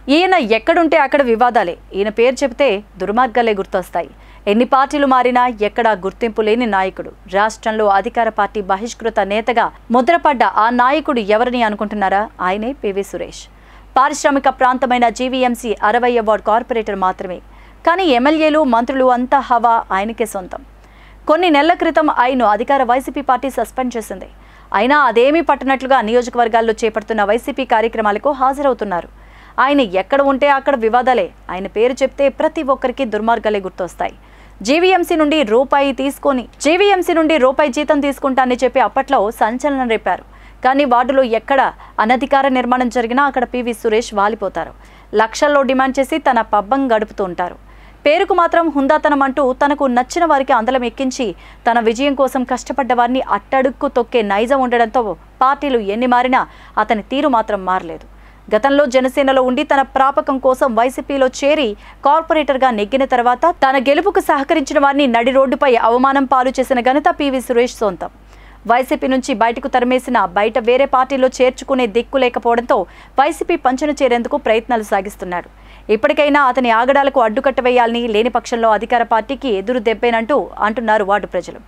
ఈయన ఎక్కడుంటే అక్కడ వివాదాలే. ఈయన పేరు చెబితే దుర్మార్గాలే గుర్తొస్తాయి. ఎన్ని పార్టీలు మారినా ఎక్కడా గుర్తింపు లేని నాయకుడు. రాష్ట్రంలో అధికార పార్టీ బహిష్కృత నేతగా ముద్రపడ్డ ఆ నాయకుడు ఎవరిని అనుకుంటున్నారా? ఆయనే పివి సురేష్. పారిశ్రామిక ప్రాంతమైన జీవీఎంసీ 60వ వార్డు కార్పొరేటర్ మాత్రమే. కానీ ఎమ్మెల్యేలు, మంత్రులు అంతా హవా ఆయనకే సొంతం. కొన్ని నెలల క్రితం ఆయన్ను అధికార వైసీపీ పార్టీ సస్పెండ్ చేసింది. అయినా అదేమీ పట్టనట్లుగా నియోజకవర్గాల్లో చేపడుతున్న వైసీపీ కార్యక్రమాలకు హాజరవుతున్నారు. ఆయన ఎక్కడ ఉంటే అక్కడ వివాదాలే. ఆయన పేరు చెప్తే ప్రతి ఒక్కరికి దుర్మార్గాలే గుర్తొస్తాయి. జీవీఎంసీ నుండి రూపాయి జీతం తీసుకుంటానని చెప్పి అప్పట్లో సంచలనం రేపారు. కానీ వార్డులో ఎక్కడ అనధికార నిర్మాణం జరిగినా అక్కడ పివి సురేష్ వాలిపోతారు. లక్షల్లో డిమాండ్ చేసి తన పబ్బం గడుపుతూ ఉంటారు. పేరుకు మాత్రం హుందాతనం అంటూ తనకు నచ్చిన వారికి అందలం ఎక్కించి తన విజయం కోసం కష్టపడ్డ వారిని అట్టడుక్కు తొక్కే నైజం ఉండడంతో పార్టీలు ఎన్ని మారినా అతని తీరు మాత్రం మారలేదు. గతంలో జనసేనలో ఉండి తన ప్రాపకం కోసం వైసీపీలో చేరి కార్పొరేటర్గా నెగ్గిన తర్వాత తన గెలుపుకు సహకరించిన వారిని నడి రోడ్డుపై అవమానం పాలు చేసిన ఘనత పివి సురేష్ సొంతం. వైసీపీ నుంచి బయటకు తరిమేసిన బయట వేరే పార్టీలో చేర్చుకునే దిక్కు లేకపోవడంతో వైసీపీ పంచన చేరేందుకు ప్రయత్నాలు సాగిస్తున్నాడు. ఇప్పటికైనా అతని ఆగడాలకు అడ్డుకట్ట వేయాలని, లేని పక్షంలో అధికార పార్టీకి ఎదురు దెబ్బేనంటూ అంటున్నారు వార్డు ప్రజలు.